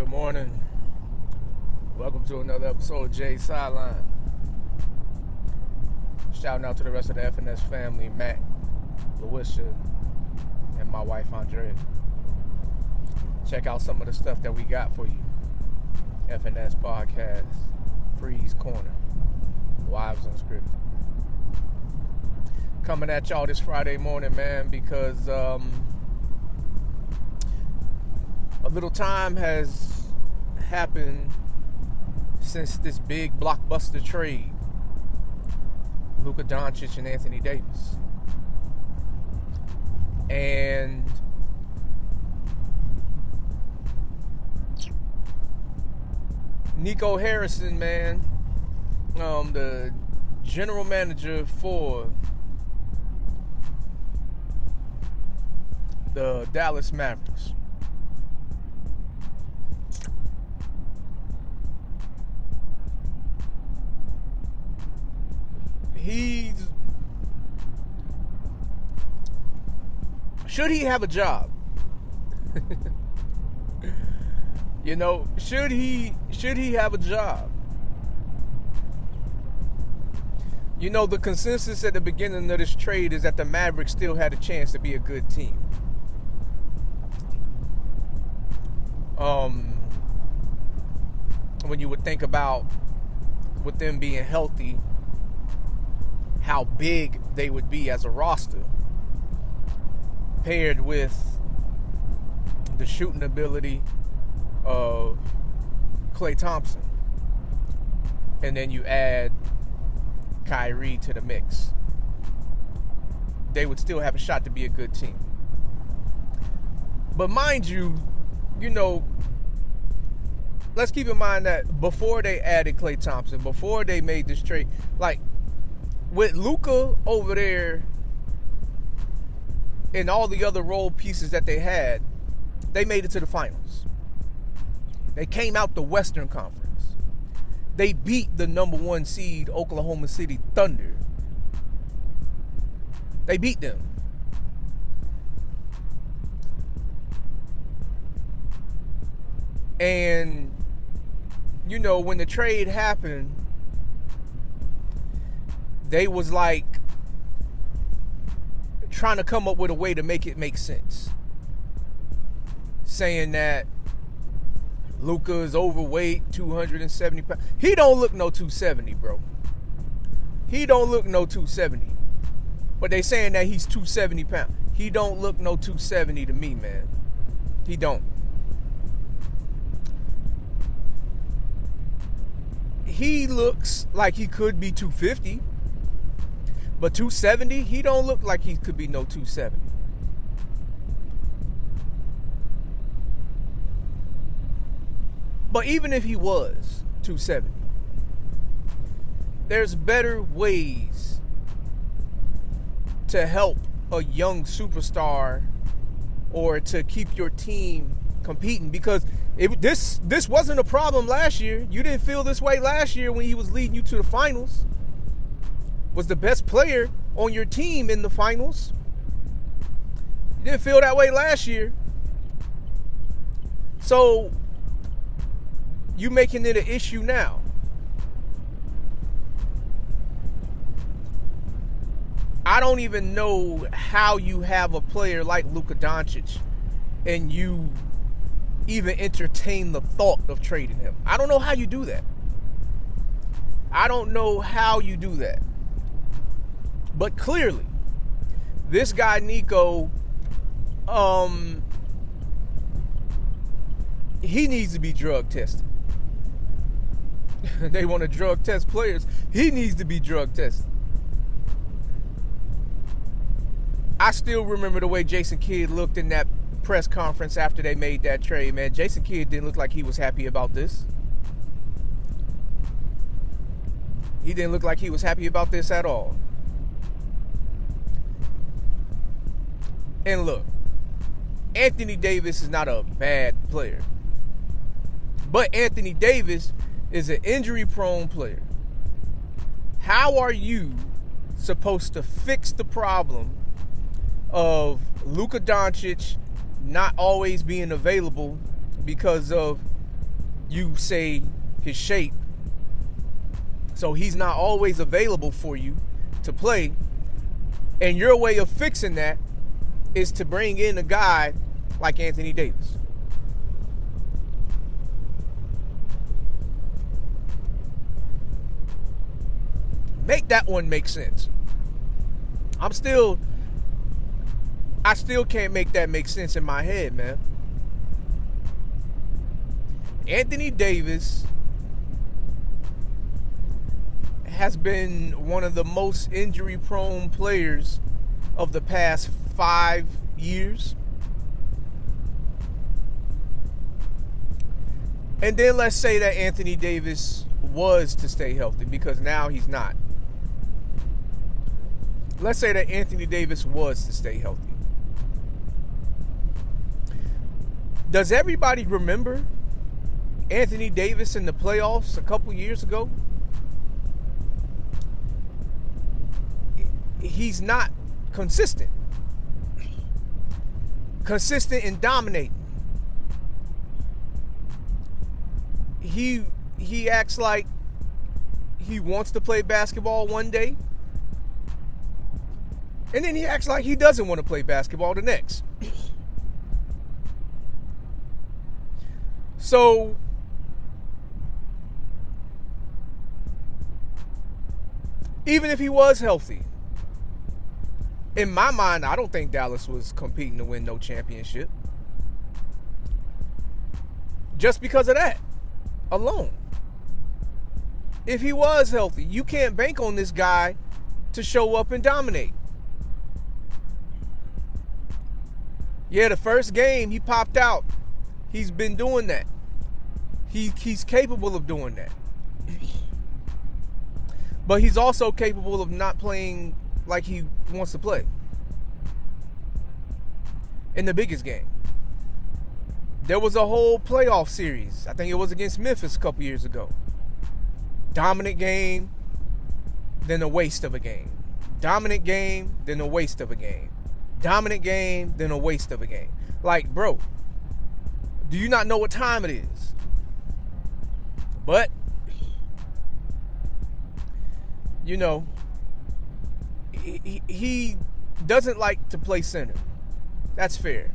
Good morning. Welcome to another episode of Jay's Sideline. Shouting out to the rest of the FNS family, Matt, Louisa, and my wife, Andrea. Check out some of the stuff that we got for you. FNS Podcast, Freeze Corner, Wives Unscripted. Coming at y'all this Friday morning, man, because a little time has happened since this big blockbuster trade, Luka Doncic and Anthony Davis. And Nico Harrison, man, the general manager for the Dallas Mavericks, should he have a job? You know, should he have a job? You know, the consensus at the beginning of this trade is that the Mavericks still had a chance to be a good team. When you would think about, with them being healthy, how big they would be as a roster, paired with the shooting ability of Klay Thompson, and then you add Kyrie to the mix, they would still have a shot to be a good team. But mind you, let's keep in mind that before they added Klay Thompson, before they made this trade, like with Luka over there and all the other role pieces that they had, they made it to the finals. They came out the Western Conference. They beat the number 1 seed Oklahoma City Thunder. They beat them. And, when the trade happened, they was like trying to come up with a way to make it make sense. Saying that Luka is overweight, 270 pounds. He don't look no 270, bro. He don't look no 270. But they saying that he's 270 pounds. He don't look no 270 to me, man. He don't. He looks like he could be 250. But 270, he don't look like he could be no 270. But even if he was 270, there's better ways to help a young superstar or to keep your team competing, because this wasn't a problem last year. You didn't feel this way last year when he was leading you to the finals. Was the best player on your team in the finals. You didn't feel that way last year. So you making it an issue now. I don't even know how you have a player like Luka Doncic and you even entertain the thought of trading him. I don't know how you do that. I don't know how you do that. But clearly, this guy Nico, he needs to be drug tested. They want to drug test players. He needs to be drug tested. I still remember the way Jason Kidd looked in that press conference after they made that trade, man. Jason Kidd didn't look like he was happy about this. He didn't look like he was happy about this at all. And look, Anthony Davis is not a bad player. But Anthony Davis is an injury-prone player. How are you supposed to fix the problem of Luka Doncic not always being available because of you say his shape, so he's not always available for you to play. And your way of fixing that is to bring in a guy like Anthony Davis. Make that one make sense. I still can't make that make sense in my head, man. Anthony Davis has been one of the most injury-prone players of the past 5 years. And then let's say that Anthony Davis was to stay healthy, because now he's not. Let's say that Anthony Davis was to stay healthy. Does everybody remember Anthony Davis in the playoffs a couple years ago? He's not consistent. Consistent in dominating. He acts like he wants to play basketball one day, and then he acts like he doesn't want to play basketball the next. So even if he was healthy, in my mind, I don't think Dallas was competing to win no championship. Just because of that alone. If he was healthy, you can't bank on this guy to show up and dominate. Yeah, the first game he popped out. He's been doing that. He's capable of doing that. But he's also capable of not playing like he wants to play in the biggest game. There was a whole playoff series. I think it was against Memphis a couple years ago. Dominant game, then a waste of a game. Dominant game, then a waste of a game. Dominant game, then a waste of a game. Like, bro, do you not know what time it is? But, you know, he doesn't like to play center. That's fair.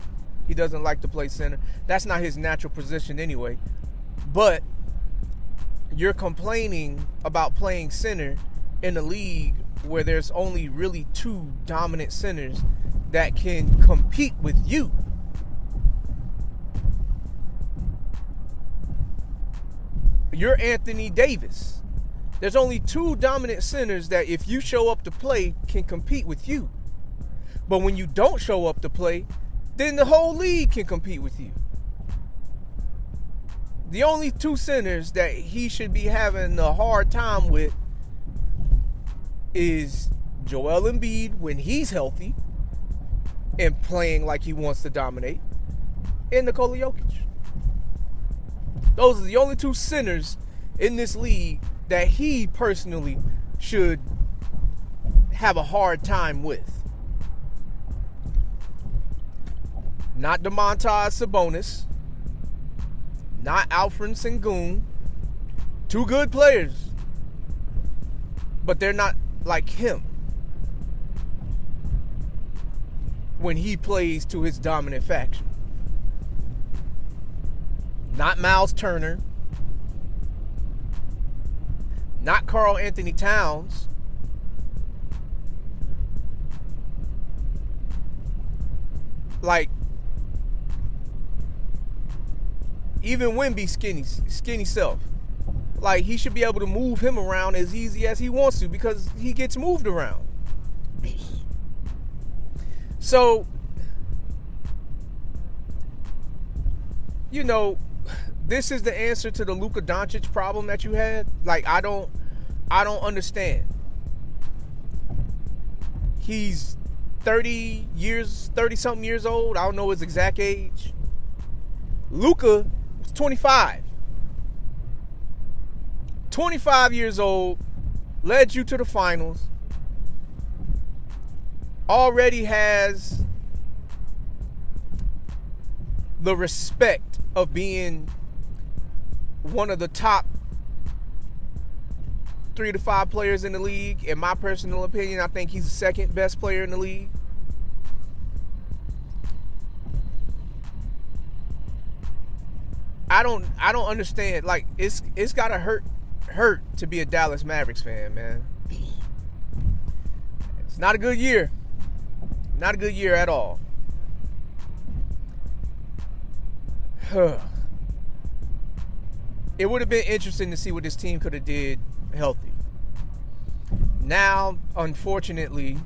He doesn't like to play center. That's not his natural position anyway. But you're complaining about playing center in a league where there's only really 2 dominant centers that can compete with you. You're Anthony Davis. There's only 2 dominant centers that, if you show up to play, can compete with you. But when you don't show up to play, then the whole league can compete with you. The only 2 centers that he should be having a hard time with is Joel Embiid when he's healthy and playing like he wants to dominate, and Nikola Jokic. Those are the only 2 centers in this league that he personally should have a hard time with. Not Domantas Sabonis. Not Alfred Sengun. 2 good players. But they're not like him when he plays to his dominant faction. Not Miles Turner. Not Karl Anthony Towns. Like, even Wemby skinny self. Like, he should be able to move him around as easy as he wants to, because he gets moved around. So, you know, this is the answer to the Luka Doncic problem that you had. Like, I don't understand. He's 30-something years old. I don't know his exact age. Luka was 25. 25 years old, led you to the finals, already has the respect of being one of the top 3 to 5 players in the league. In my personal opinion, I think he's the second best player in the league. I don't understand. Like, it's gotta hurt to be a Dallas Mavericks fan, man. It's not a good year. Not a good year at all. It would have been interesting to see what this team could have did healthy. Now, unfortunately,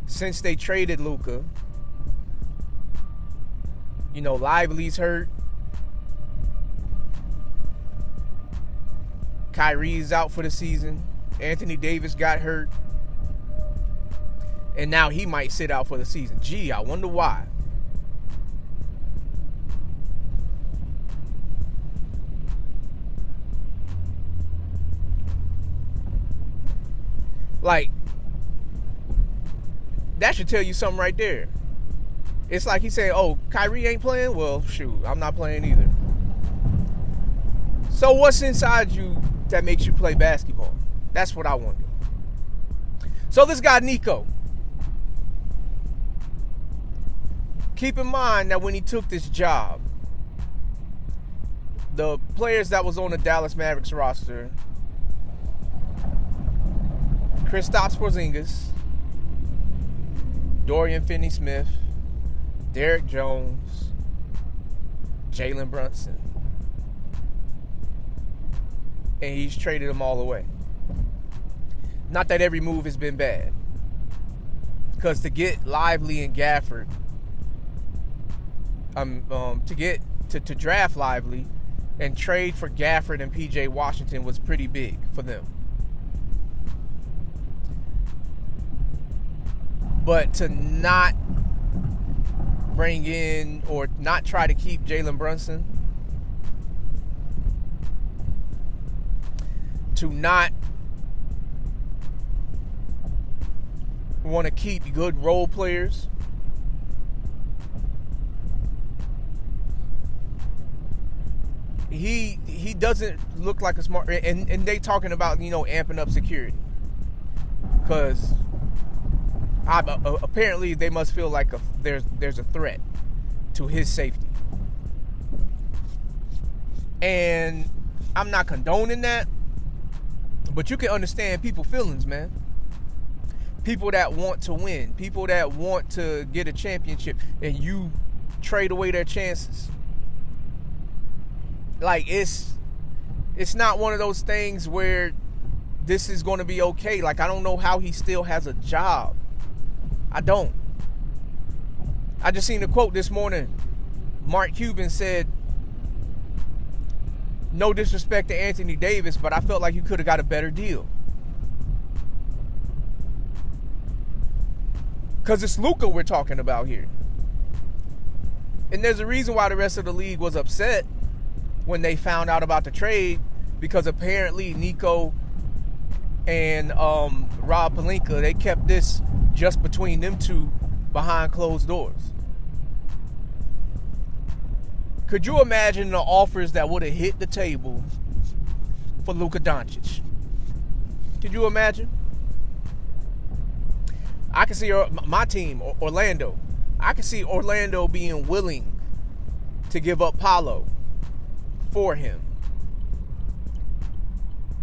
since they traded Luka, Lively's hurt. Kyrie's out for the season. Anthony Davis got hurt. And now he might sit out for the season. Gee, I wonder why. Like, that should tell you something right there. It's like he's saying, oh, Kyrie ain't playing? Well, shoot, I'm not playing either. So what's inside you that makes you play basketball? That's what I wonder. So this guy, Nico. Keep in mind that when he took this job, the players that was on the Dallas Mavericks roster, Kristaps Porzingis, Dorian Finney-Smith, Derek Jones, Jalen Brunson. And he's traded them all away. Not that every move has been bad. Because to get Lively and Gafford, to draft Lively and trade for Gafford and PJ Washington was pretty big for them. But to not bring in or not try to keep Jalen Brunson, to not want to keep good role players, he doesn't look like a smart, and they talking about amping up security because apparently they must feel like there's a threat to his safety, and I'm not condoning that, but you can understand people's feelings, man. People that want to win, people that want to get a championship, and you trade away their chances. Like, it's not one of those things where this is going to be okay. Like, I don't know how he still has a job. I don't. I just seen a quote this morning. Mark Cuban said, no disrespect to Anthony Davis, but I felt like you could have got a better deal. Because it's Luka we're talking about here. And there's a reason why the rest of the league was upset when they found out about the trade, because apparently Nico and Rob Pelinka, they kept this just between them two behind closed doors. Could you imagine the offers that would have hit the table for Luka Doncic? Could you imagine? I can see my team, Orlando. I can see Orlando being willing to give up Paolo for him.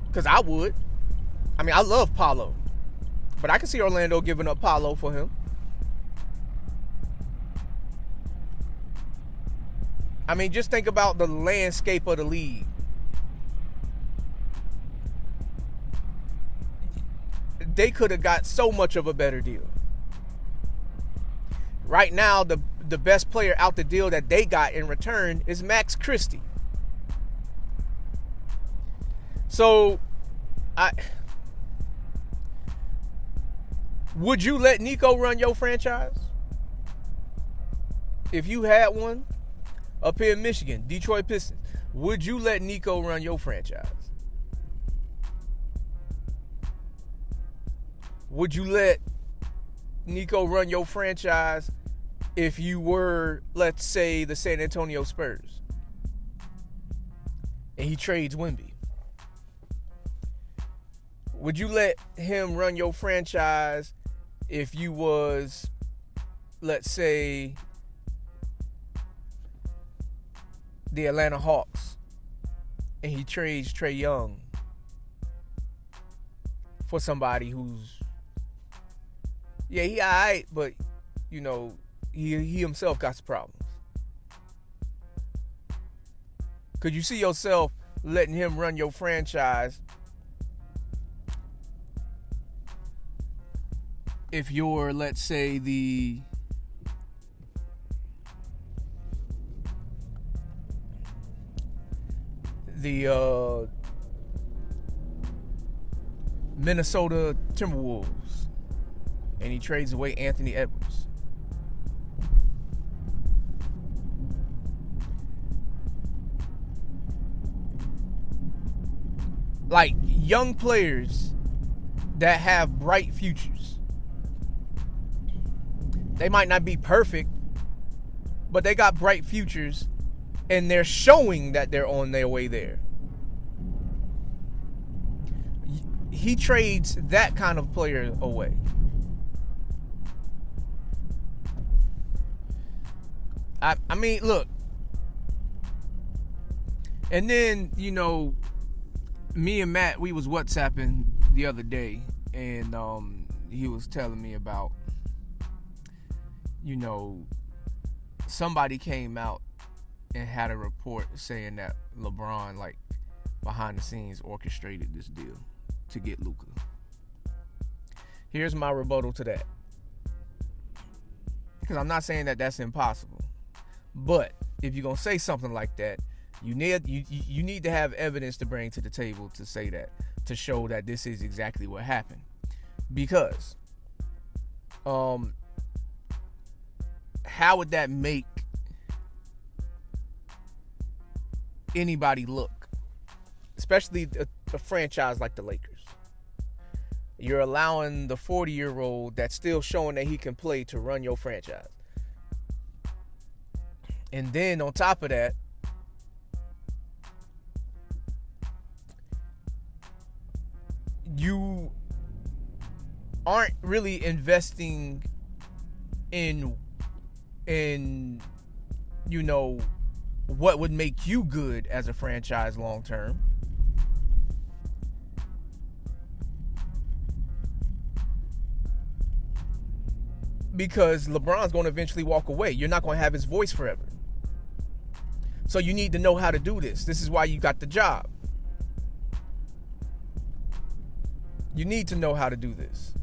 Because I would. I mean, I love Paolo. But I can see Orlando giving up Paolo for him. I mean, just think about the landscape of the league. They could have got so much of a better deal. Right now, the best player out the deal that they got in return is Max Christie. So, would you let Nico run your franchise? If you had one up here in Michigan, Detroit Pistons, would you let Nico run your franchise? Would you let Nico run your franchise if you were, let's say, the San Antonio Spurs? and he trades Wemby. Would you let him run your franchise if you was, let's say, the Atlanta Hawks, and he trades Trae Young for somebody who's, yeah, he all right, but, you know, he himself got some problems? Could you see yourself letting him run your franchise if you're, let's say, the Minnesota Timberwolves, and he trades away Anthony Edwards? Like, young players that have bright futures. They might not be perfect, but they got bright futures, and they're showing that they're on their way there. He trades that kind of player away. I mean, look. And then, you know, me and Matt, we was WhatsApping the other day, and he was telling me about, you know, somebody came out and had a report saying that LeBron, like, behind the scenes orchestrated this deal to get Luka. Here's my rebuttal to that. Because I'm not saying that that's impossible. But if you're going to say something like that, you need to have evidence to bring to the table to say that, to show that this is exactly what happened. Because how would that make anybody look? Especially a franchise like the Lakers. You're allowing the 40-year-old that's still showing that he can play to run your franchise. And then on top of that, you aren't really investing in you know, what would make you good as a franchise long term. Because LeBron's going to eventually walk away. You're not going to have his voice forever. So you need to know how to do this. This is why you got the job. You need to know how to do this.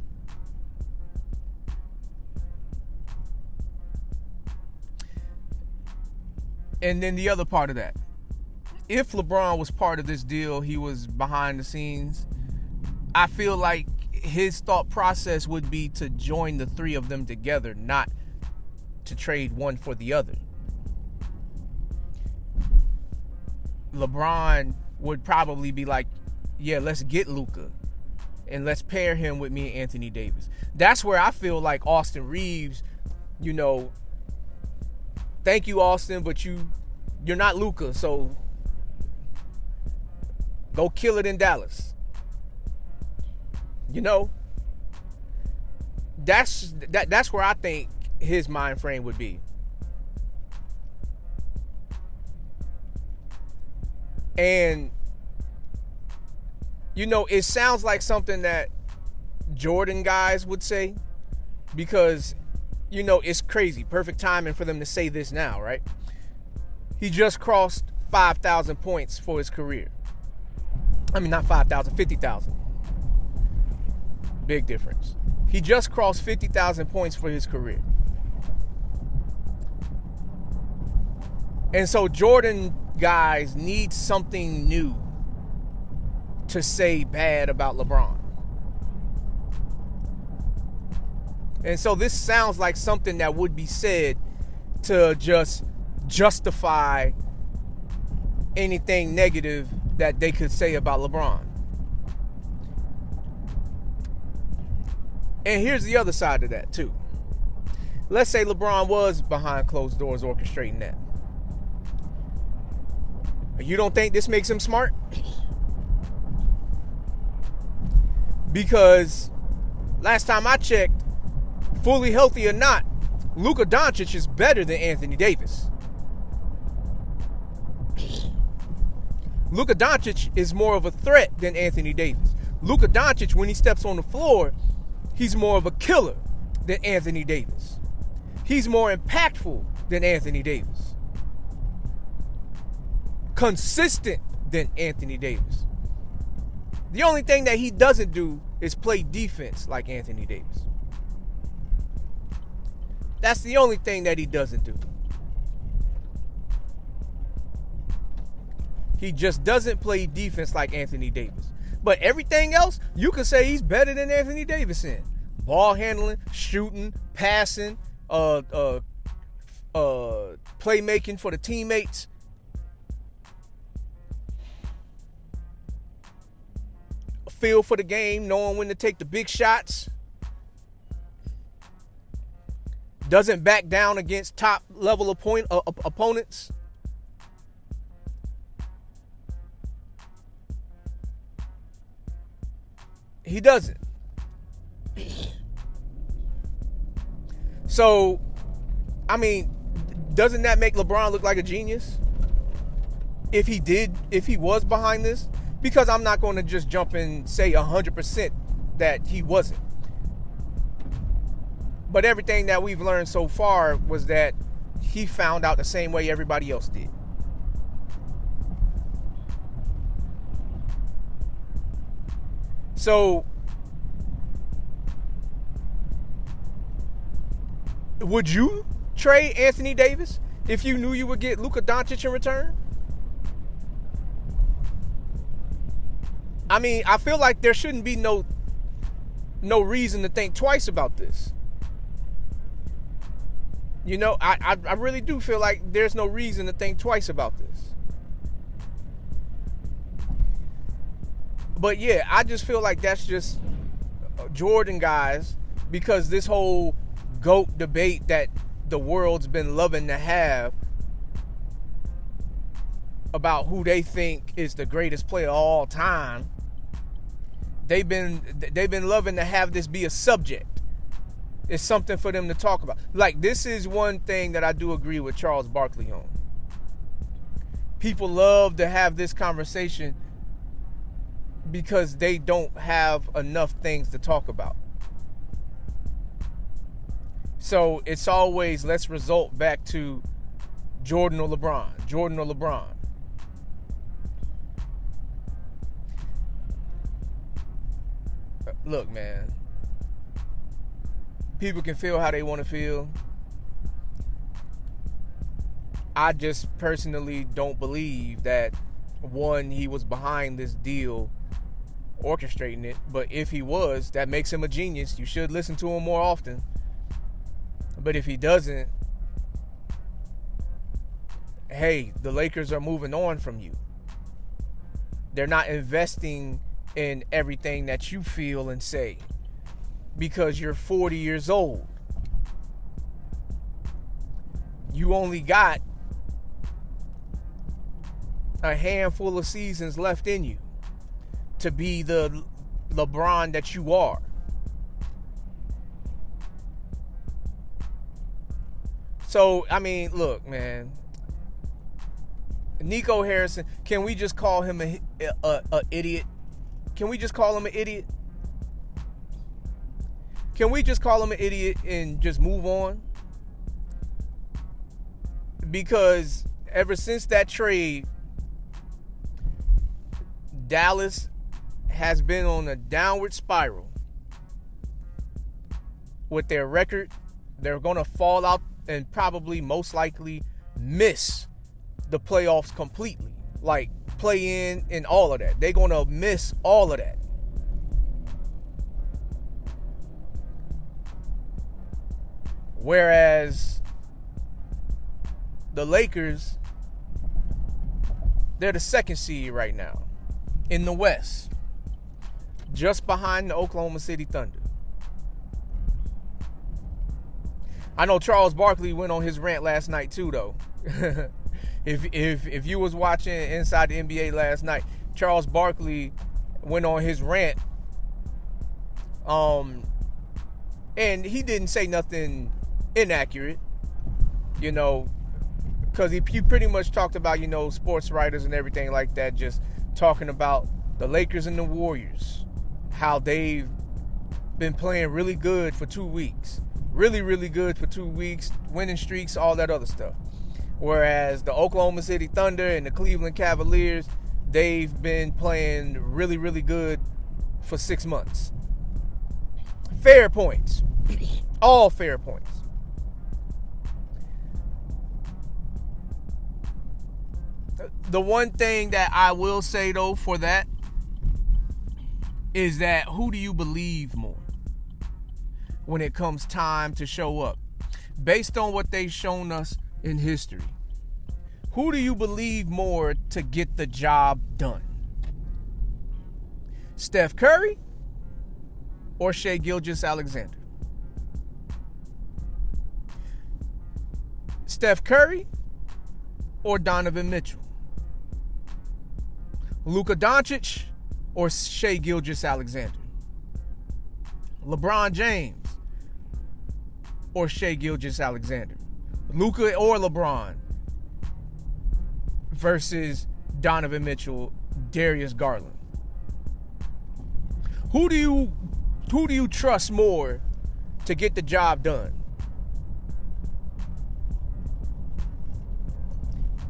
And then the other part of that. If LeBron was part of this deal, he was behind the scenes, I feel like his thought process would be to join the three of them together, not to trade one for the other. LeBron would probably be like, yeah, let's get Luka and let's pair him with me and Anthony Davis. That's where I feel like Austin Reeves, you know, thank you, Austin, but you're not Luka, so go kill it in Dallas. You know, that's where I think his mind frame would be. And, you know, it sounds like something that Jordan guys would say, because, you know, it's crazy. Perfect timing for them to say this now, right? He just crossed 5,000 points for his career. I mean, not 5,000, 50,000. Big difference. He just crossed 50,000 points for his career. And so Jordan guys need something new to say bad about LeBron. And so this sounds like something that would be said to just justify anything negative that they could say about LeBron. And here's the other side of that too. Let's say LeBron was behind closed doors orchestrating that. You don't think this makes him smart? Because last time I checked, fully healthy or not, Luka Doncic is better than Anthony Davis. Luka Doncic is more of a threat than Anthony Davis. Luka Doncic, when he steps on the floor, he's more of a killer than Anthony Davis. He's more impactful than Anthony Davis. Consistent than Anthony Davis. The only thing that he doesn't do is play defense like Anthony Davis. That's the only thing that he doesn't do. He just doesn't play defense like Anthony Davis. But everything else, you could say he's better than Anthony Davis in. Ball handling, shooting, passing, playmaking for the teammates. Feel for the game, knowing when to take the big shots. Doesn't back down against top level opponents. He doesn't. So, I mean, doesn't that make LeBron look like a genius? If he was behind this? Because I'm not going to just jump and say 100% that he wasn't. But everything that we've learned so far was that he found out the same way everybody else did. So, would you trade Anthony Davis if you knew you would get Luka Doncic in return? I mean, I feel like there shouldn't be no reason to think twice about this. You know, I really do feel like there's no reason to think twice about this. But yeah, I just feel like that's just Jordan guys, because this whole GOAT debate that the world's been loving to have about who they think is the greatest player of all time, they've been loving to have this be a subject. It's something for them to talk about. Like, this is one thing that I do agree with Charles Barkley on. People love to have this conversation because they don't have enough things to talk about. So it's always, let's result back to Jordan or LeBron. Jordan or LeBron. Look, man. People can feel how they want to feel. I just personally don't believe that, one, he was behind this deal orchestrating it. But if he was, that makes him a genius. You should listen to him more often. But if he doesn't, hey, the Lakers are moving on from you. They're not investing in everything that you feel and say because you're 40 years old. You only got a handful of seasons left in you to be the LeBron that you are. So, I mean, look, man. Nico Harrison, can we just call him a idiot? Can we just call him an idiot? Can we just call him an idiot and just move on? Because ever since that trade, Dallas has been on a downward spiral with their record. They're going to fall out and probably most likely miss the playoffs completely. Like, play in and all of that. They're going to miss all of that. Whereas the Lakers, they're the second seed right now in the West, just behind the Oklahoma City Thunder. I know Charles Barkley went on his rant last night too, though. If you was watching Inside the NBA last night, Charles Barkley went on his rant, and he didn't say nothing inaccurate, because he pretty much talked about, sports writers and everything like that, just talking about the Lakers and the Warriors, how they've been playing really good for 2 weeks. Really, really good for 2 weeks, winning streaks, all that other stuff. Whereas the Oklahoma City Thunder and the Cleveland Cavaliers, they've been playing really, really good for 6 months. Fair points. All fair points. The one thing that I will say, though, for that is that who do you believe more when it comes time to show up? Based on what they've shown us in history, who do you believe more to get the job done? Steph Curry or Shai Gilgeous-Alexander? Steph Curry or Donovan Mitchell? Luka Doncic or Shai Gilgeous-Alexander? LeBron James or Shai Gilgeous-Alexander? Luka or LeBron versus Donovan Mitchell, Darius Garland? Who do you trust more to get the job done?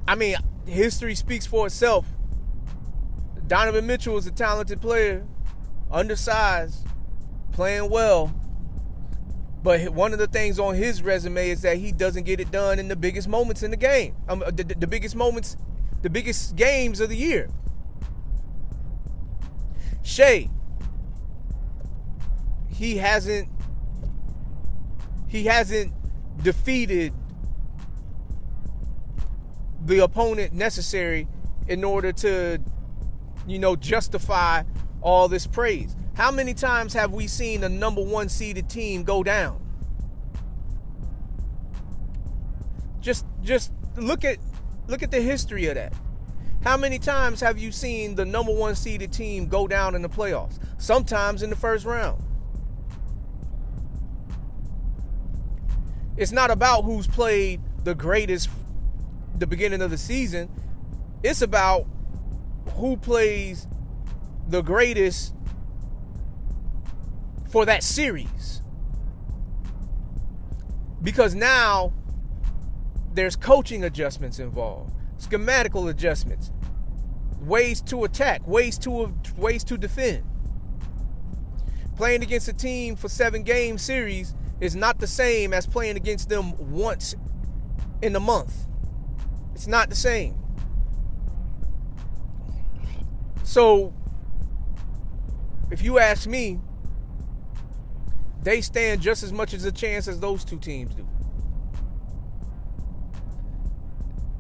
I mean, history speaks for itself. Donovan Mitchell is a talented player, undersized, playing well. But one of the things on his resume is that he doesn't get it done in the biggest moments in the game. The biggest moments, the biggest games of the year. Shai, he hasn't defeated the opponent necessary in order to, justify all this praise. How many times have we seen a number one seeded team go down? Just look at the history of that. How many times have you seen the number one seeded team go down in the playoffs? Sometimes in the first round. It's not about who's played the greatest the beginning of the season. It's about who plays the greatest for that series. Because now there's coaching adjustments involved, schematical adjustments, ways to attack, ways to defend. Playing against a team for 7-game series is not the same as playing against them once in a month. It's not the same. So, if you ask me, they stand just as much as a chance as those two teams do.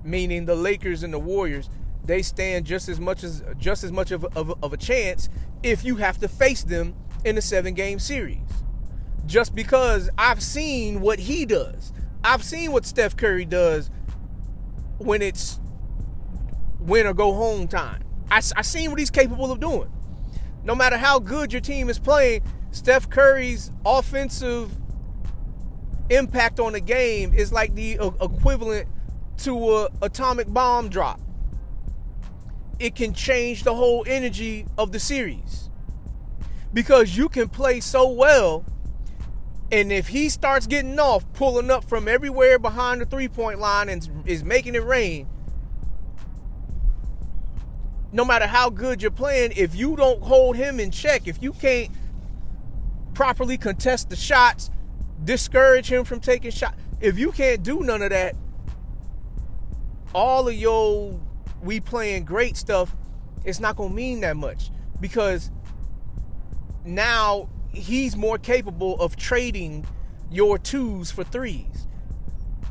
Meaning the Lakers and the Warriors, they stand just as much of a chance if you have to face them in a 7-game series. Just because I've seen what he does. I've seen what Steph Curry does when it's win or go home time. I've seen what he's capable of doing. No matter how good your team is playing, Steph Curry's offensive impact on the game is like the equivalent to an atomic bomb drop. It can change the whole energy of the series. Because you can play so well, and if he starts getting off, pulling up from everywhere behind the three-point line and is making it rain, no matter how good you're playing, if you don't hold him in check, if you can't properly contest the shots, discourage him from taking shots, if you can't do none of that, all of your we playing great stuff, it's not going to mean that much. Because now he's more capable of trading your twos for threes.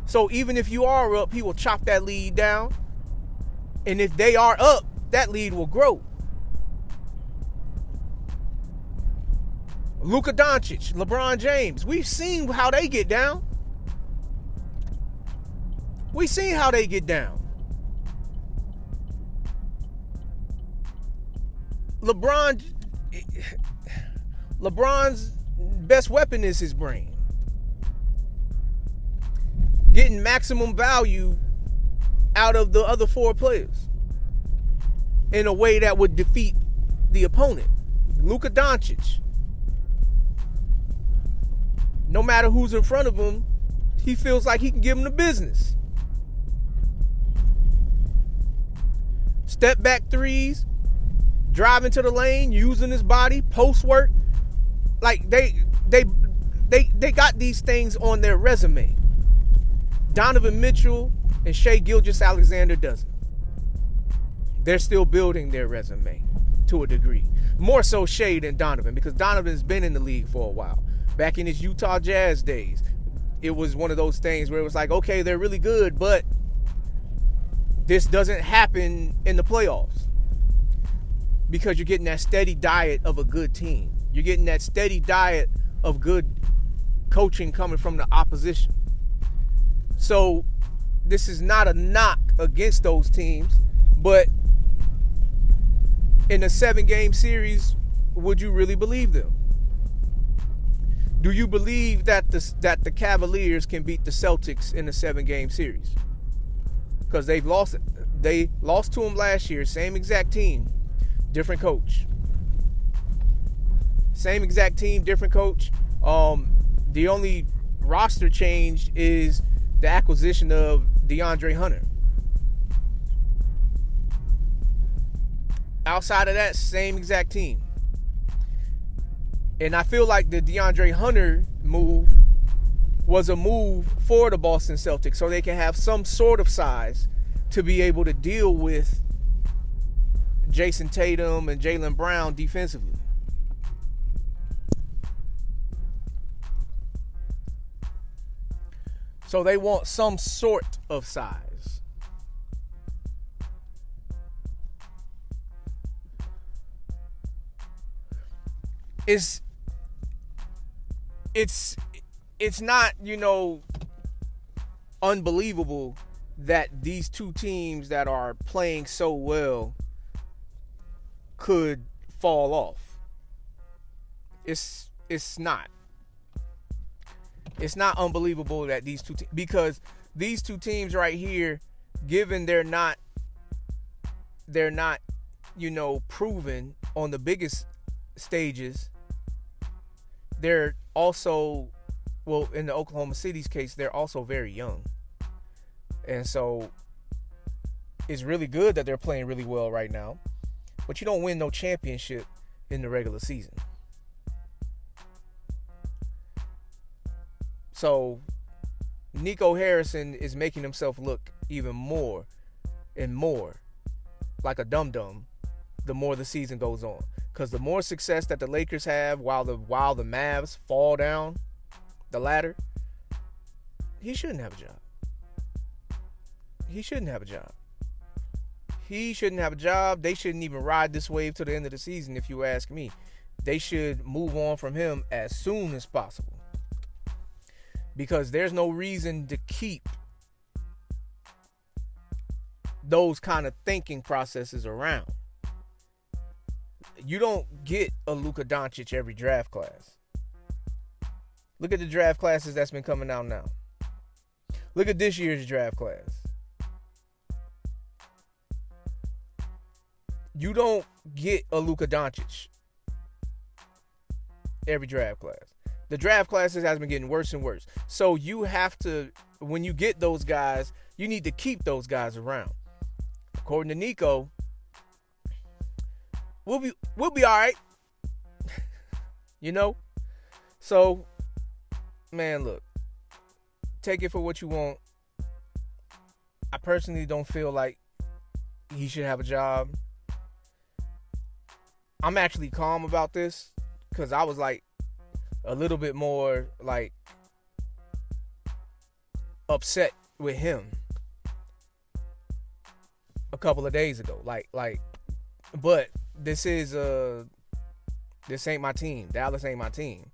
So even if you are up, he will chop that lead down. And if they are up, that lead will grow. Luka Doncic, LeBron James, we've seen how they get down. We've seen how they get down. LeBron, LeBron's best weapon is his brain. Getting maximum value out of the other four players in a way that would defeat the opponent. Luka Doncic, no matter who's in front of him, he feels like he can give him the business. Step back threes, driving to the lane, using his body, post work. Like they got these things on their resume. Donovan Mitchell and Shai Gilgeous-Alexander doesn't. They're still building their resume to a degree. More so Shai than Donovan, because Donovan's been in the league for a while. Back in his Utah Jazz days, it was one of those things where it was like, okay, they're really good, but this doesn't happen in the playoffs because you're getting that steady diet of a good team. You're getting that steady diet of good coaching coming from the opposition. So this is not a knock against those teams, but in a 7-game series, would you really believe them? Do you believe that the Cavaliers can beat the Celtics in a 7-game series? Because they lost to them last year, same exact team, different coach. Same exact team, different coach. The only roster change is the acquisition of DeAndre Hunter. Outside of that, same exact team. And I feel like the DeAndre Hunter move was a move for the Boston Celtics so they can have some sort of size to be able to deal with Jason Tatum and Jaylen Brown defensively. So they want some sort of size. It's not, unbelievable that these two teams that are playing so well could fall off. It's not. It's not unbelievable that these two teams, because these two teams right here, given they're not proven on the biggest stages, they're also, well, in the Oklahoma City's case, they're also very young. And so it's really good that they're playing really well right now. But you don't win no championship in the regular season. So Nico Harrison is making himself look even more and more like a dum-dum the more the season goes on. Because the more success that the Lakers have while the Mavs fall down the ladder, he shouldn't have a job. He shouldn't have a job. He shouldn't have a job. They shouldn't even ride this wave to the end of the season, if you ask me. They should move on from him as soon as possible. Because there's no reason to keep those kind of thinking processes around. You don't get a Luka Doncic every draft class. Look at the draft classes that's been coming out now. Look at this year's draft class. You don't get a Luka Doncic every draft class. The draft classes has been getting worse and worse. So you have to, when you get those guys, you need to keep those guys around. According to Nico, we'll be all right. So, man, look, take it for what you want. I personally don't feel like he should have a job. I'm actually calm about this because I was like a little bit more like upset with him a couple of days ago. But this ain't my team. Dallas ain't my team.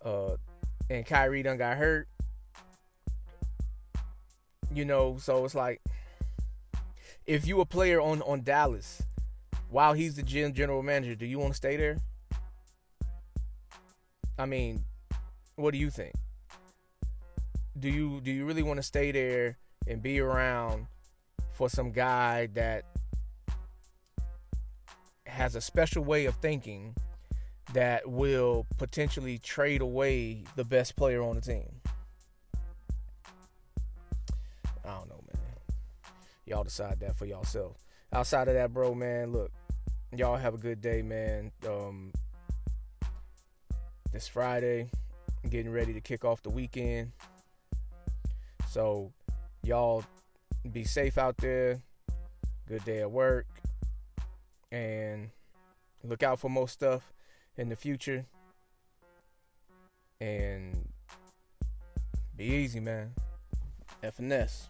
And Kyrie done got hurt. So it's like, if you a player on Dallas while he's the general manager, do you want to stay there? I mean, what do you think? Do you really want to stay there and be around for some guy that has a special way of thinking that will potentially trade away the best player on the team? I don't know, man. Y'all decide that for yourself. Outside of that, bro, man, look, y'all have a good day, man. This Friday, getting ready to kick off the weekend. So, y'all be safe out there. Good day at work. And look out for more stuff in the future. And be easy, man. F&S.